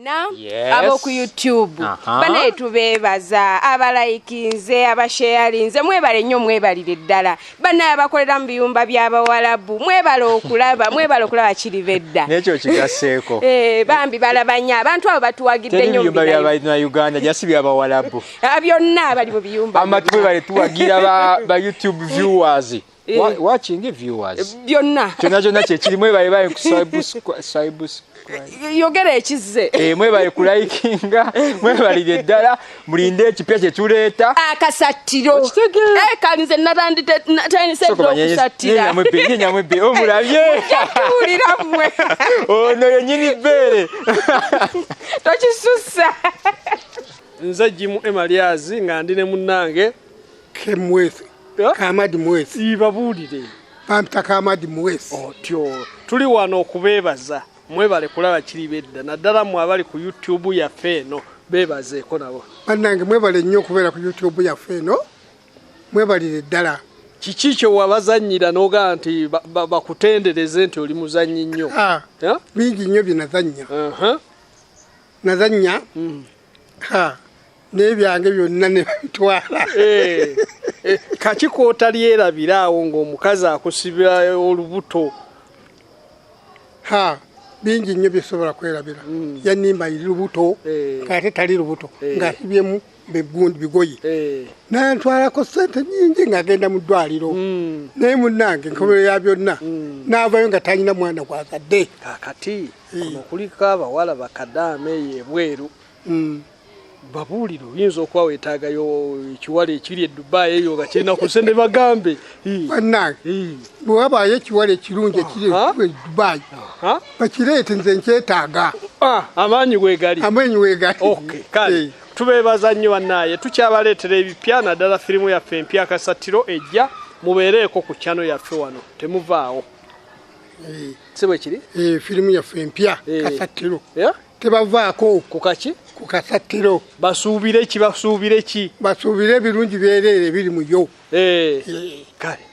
abo ku YouTube bane tubebaza abalayikinze abasharinze mwebale nnyo mwebalire ddala bana abakolera mu biyumba by'abawalabu mwebale okulaba kirivedda nekyo kigaseeko bambi balabanya abantu abo batuwagidde nnyo biyumba by'aba Uganda jasibye abawalabu byonna bali mu biyumba amatu mwebale tuwagira ba YouTube viewers watching viewers byonna kyonna kiri mwebale ku yogera ekize mwebale ku likinga mwebale ddala mulinde ekipya kye tuleeta akasatiro kanze natandite okusatira nyamwebe omulabye uliramwe ono yenyini bere tokisusa nze jimu emaliazi nga ndine munnange Kemwezi Kamadi mwezi ibabulire pamta Kamadi mwezi otyo tuli wano okubebaza mwebale kulaba kiribedda naddala mu abali ku YouTube yaffe eno bebazeeko nabo bannange mwebale nnyo okubeera ku YouTube yaffe eno mwebalire ddala kiki kyo wabazannyira n'ogaa nti bakutendereze nti oli muzannyi nnyo bingi nnyo bye nazannya nazannya n'ebyange byonna ne babitwala kaki kootalyerabiraawo ng'omukazi akusibira olubuto bingi nnyo byesobola kwerabira yanimba iri lubuto ng'ate tali lubuto ng'asibyemu bigoyi nantwalako ssente nyingi ng'agenda mu ddwaliro naye munnange nkomerera byonna n'avayo nga talina mwana gwazadde kakati kuno kuliko abawala bakadaame yebweru babuulire oyinza okuba weetaagayo ekiwala ekiri e Dubai eyo nga kirina ku sente bagambe bannange bwe wabaayo ekiwala ekirungi ekiri e Dubai bakireete nze nkyetaaga amaanyi weegali kale tubeebaza nnyo bannaaye tukyabaleetera ebipya naddala firimu yaffe empya kasatiro ejja mubeereeko ku chano yaffe wano temuvaawo si bwe kiri firimu yaffe empya kasatiro tebavaako kukaki ku kasatiro basuubire ki basuubire ebirungi byereere biri mu yo kale